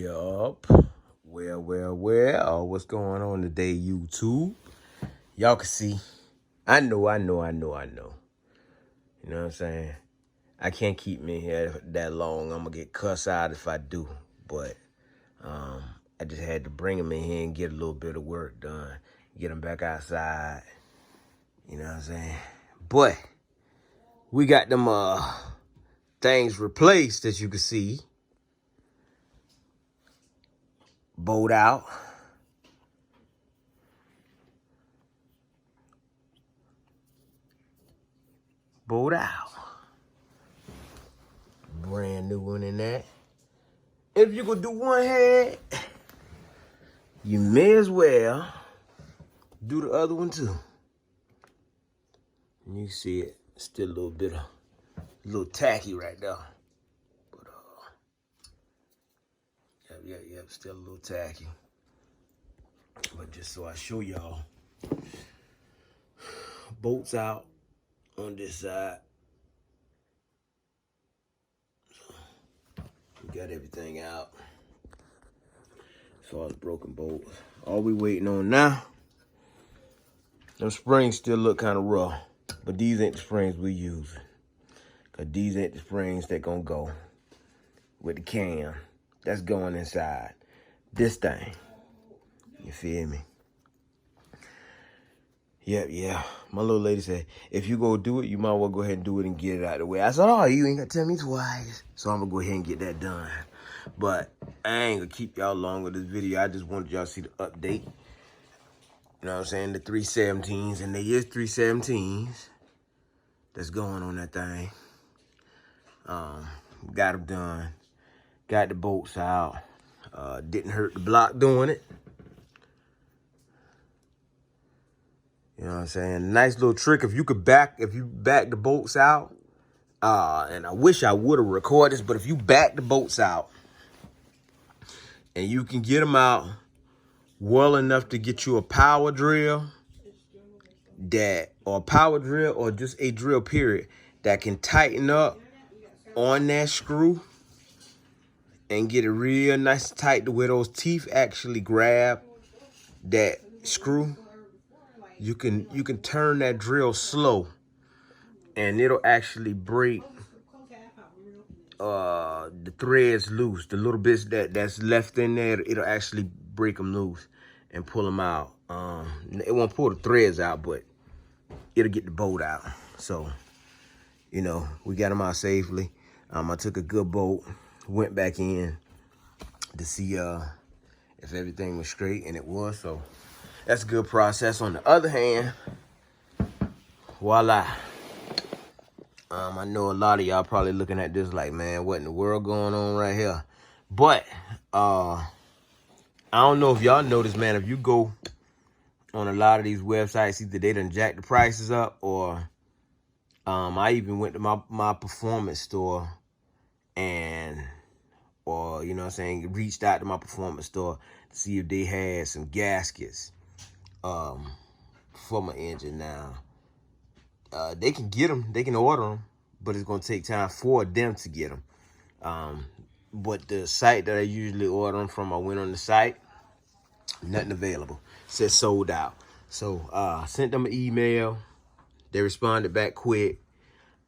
Yup. Well. What's going on today, YouTube? Y'all can see. I know. You know what I'm saying? I can't keep me here that long. I'm going to get cussed out if I do. But I just had to bring him in here and get a little bit of work done. Get him back outside. You know what I'm saying? But we got them things replaced, as you can see. Bolt out. Brand new one in that. If you could do one head, you may as well do the other one too. And you see it, still a little tacky right there. But yep, still a little tacky. But just so I show y'all, bolts out on this side. We got everything out as far as broken bolts. All we waiting on now, them springs still look kind of rough, but these ain't the springs we using. Cause these ain't the springs that gonna go with the cam that's going inside this thing. You feel me? Yeah. My little lady said, if you go do it, you might well go ahead and do it and get it out of the way. I said, oh, you ain't got to tell me twice. So I'm going to go ahead and get that done. But I ain't going to keep y'all long with this video. I just wanted y'all to see the update. You know what I'm saying? The 317s. And there is 317s that's going on that thing. Got them done. Got the bolts out. Didn't hurt the block doing it. You know what I'm saying? Nice little trick. If you back the bolts out, and I wish I would have recorded this, but if you back the bolts out and you can get them out well enough to get you a power drill or just a drill period that can tighten up on that screw and get it real nice and tight to where those teeth actually grab that screw. You can turn that drill slow, and it'll actually break the threads loose. The little bits that's left in there, it'll actually break them loose and pull them out. It won't pull the threads out, but it'll get the bolt out. So, you know, we got them out safely. I took a good bolt, went back in to see if everything was straight, and it was. So that's a good process. On the other hand, voila. I know a lot of y'all probably looking at this like, man, what in the world going on right here? But I don't know if y'all noticed, man, if you go on a lot of these websites, either they done jack the prices up, or I even went to my performance store or you know what I'm saying, reached out to my performance store to see if they had some gaskets for my engine. Now they can get them, they can order them, but it's gonna take time for them to get them. But the site that I usually order them from, I went on the site, nothing available. It says sold out. So sent them an email. They responded back quick.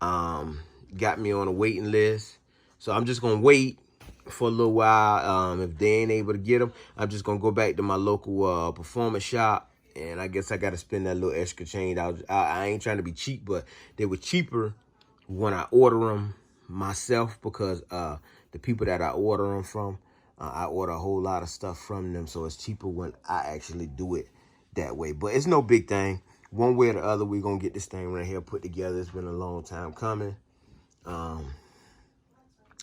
Got me on a waiting list. So I'm just gonna wait for a little while. If they ain't able to get them, I'm just gonna go back to my local performance shop. And I guess I got to spend that little extra change. I ain't trying to be cheap, but they were cheaper when I order them myself, because the people that I order them from, I order a whole lot of stuff from them. So it's cheaper when I actually do it that way. But it's no big thing. One way or the other, we're going to get this thing right here put together. It's been a long time coming.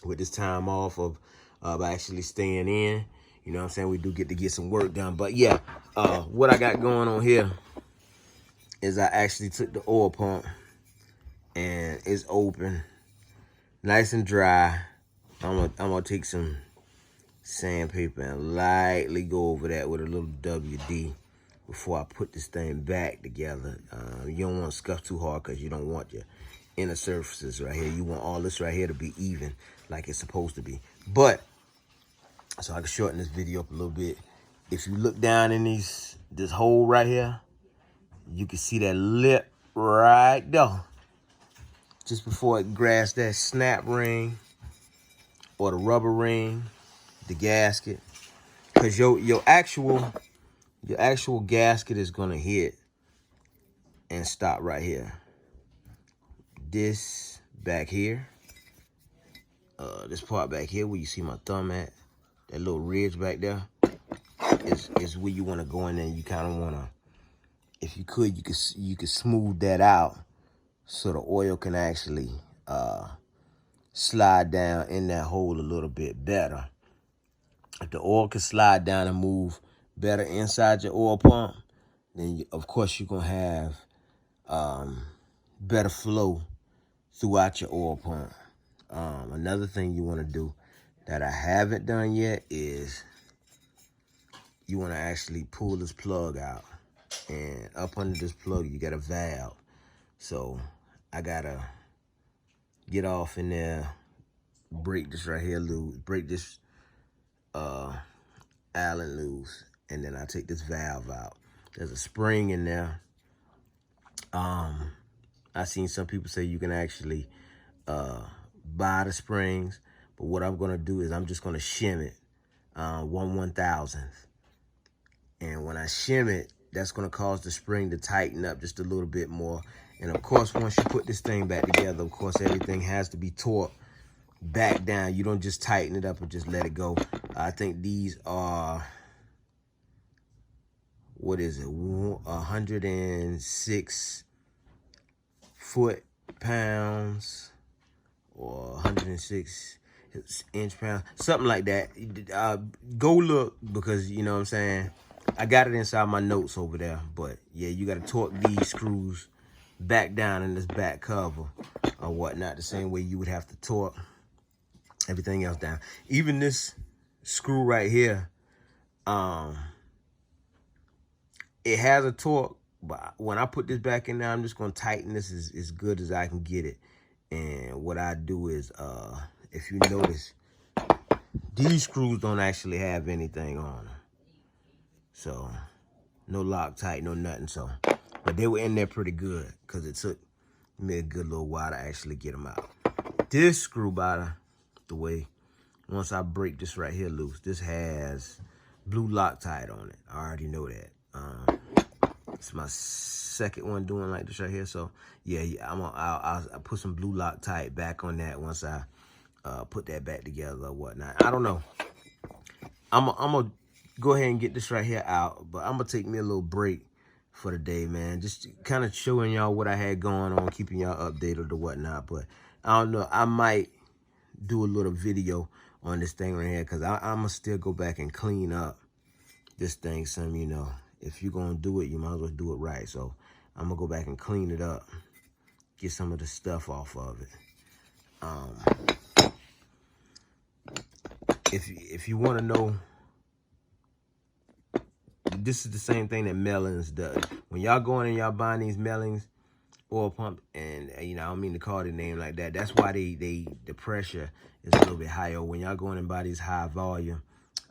With this time off of actually staying in, you know what I'm saying, we do get to get some work done. But yeah, what I got going on here is I actually took the oil pump, and it's open, nice and dry. I'm gonna take some sandpaper and lightly go over that with a little WD before I put this thing back together. You don't want to scuff too hard, because you don't want your inner surfaces right here. You want all this right here to be even, like it's supposed to be. But so I can shorten this video up a little bit. If you look down in this hole right here, you can see that lip right there. Just before it grabs that snap ring or the rubber ring, the gasket. Because your actual gasket is gonna hit and stop right here. This back here, this part back here where you see my thumb at, that little ridge back there, is where you want to go in there. You kind of want to, if you could smooth that out so the oil can actually slide down in that hole a little bit better. If the oil can slide down and move better inside your oil pump, then of course you're gonna have better flow throughout your oil pump. Another thing you want to do that I haven't done yet is you want to actually pull this plug out, and up under this plug you got a valve. So I gotta get off in there, break this right here loose, break this Allen loose, and then I take this valve out. There's a spring in there. I seen some people say you can actually buy the springs, but what I'm gonna do is I'm just gonna shim it 1/1000th. And when I shim it, that's gonna cause the spring to tighten up just a little bit more. And of course, once you put this thing back together, of course, everything has to be torqued back down. You don't just tighten it up and just let it go. I think these are, what is it, 106 foot-pounds or 106 inch-pounds, something like that. Go look, because you know what I'm saying, I got it inside my notes over there. But yeah, you got to torque these screws back down in this back cover or whatnot, the same way you would have to torque everything else down. Even this screw right here, it has a torque, but when I put this back in there, I'm just gonna tighten this as good as I can get it. And what I do is, if you notice, these screws don't actually have anything on them. So no Loctite, no nothing. So, but they were in there pretty good, because it took me a good little while to actually get them out. This screw, by the way, once I break this right here loose, this has blue Loctite on it. I already know that. It's my second one doing like this right here. So yeah, I'll put some blue Loctite back on that once I put that back together or whatnot. I don't know. I'm gonna go ahead and get this right here out, but I'm gonna take me a little break for the day, man. Just kind of showing y'all what I had going on, keeping y'all updated or whatnot. But I don't know, I might do a little video on this thing right here, because I'm gonna still go back and clean up this thing some. You know, if you're gonna do it, you might as well do it right. So I'm gonna go back and clean it up, get some of the stuff off of it. If you want to know, this is the same thing that Mellings does. When y'all going and y'all buying these Mellings oil pump, and you know, I don't mean to call the name like that. That's why the pressure is a little bit higher. When y'all going and buy these high volume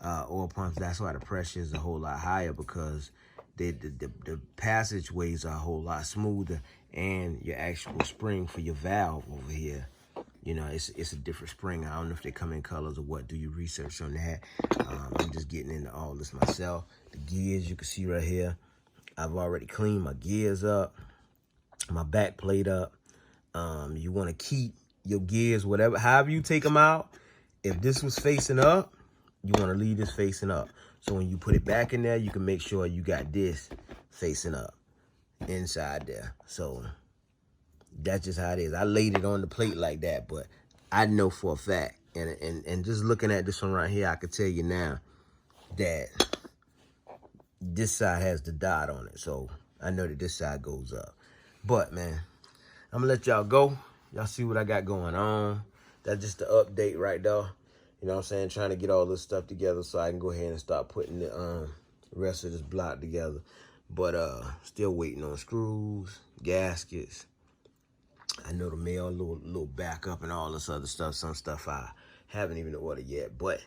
oil pumps, that's why the pressure is a whole lot higher, because the passageways are a whole lot smoother, and your actual spring for your valve over here, you know, it's a different spring. I don't know if they come in colors or what. Do your research on that. I'm just getting into all this myself. The gears, you can see right here, I've already cleaned my gears up, my back plate up. You want to keep your gears, however you take them out. If this was facing up, you want to leave this facing up. So when you put it back in there, you can make sure you got this facing up inside there. So that's just how it is. I laid it on the plate like that, but I know for a fact, and just looking at this one right here, I could tell you now that this side has the dot on it. So I know that this side goes up. But man, I'm gonna let y'all go. Y'all see what I got going on. That's just the update right there. You know what I'm saying? Trying to get all this stuff together so I can go ahead and start putting the rest of this block together. But still waiting on screws, gaskets. I know the mail, little backup and all this other stuff. Some stuff I haven't even ordered yet. But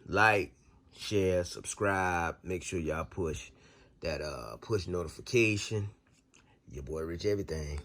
Like, share, subscribe. Make sure y'all push that push notification. Your boy Rich Everything.